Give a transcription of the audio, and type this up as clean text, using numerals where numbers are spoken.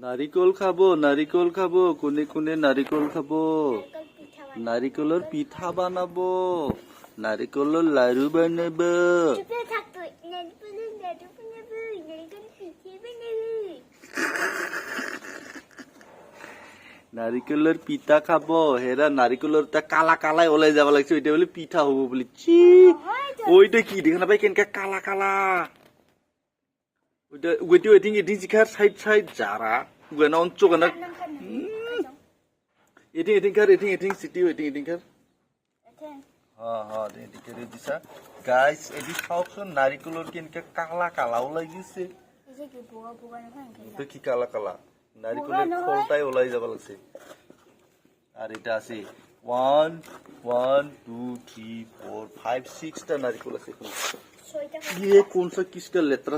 নারিকল খাবো কোনে কোনে নারিকল খাবো নারিকলের পিঠা বানাবো নারিকলের লাড়ু বানাবো নারিকলের পিঠা খাবো হেরা নারিকলের তা কালা কালাই ওলাই যাবা লাগছে ওইটা বলে পিঠা হবো বলে চি ওইটা কি দেখা না ভাই কেনকা কালা কালা ওইটা ওইটা ওইটিং এটিং জিখার সাইড সাইড যারা গুনা অঞ্চল না এটিং এটিং কার এটিং সিটি এটিং কার হ্যাঁ এটিং করে দিছা গাইস এটি খাওছন নারিকলের কেনকা কালা কালা ওলাই গেছে তো কি কালা কালা নারিকলের খোলটাই ওলাই যাবা লাগছে আর এটা আছে 1 1 2 3 4 5 6 টা নারিকল আছে ये कौन सा किसका लेतरा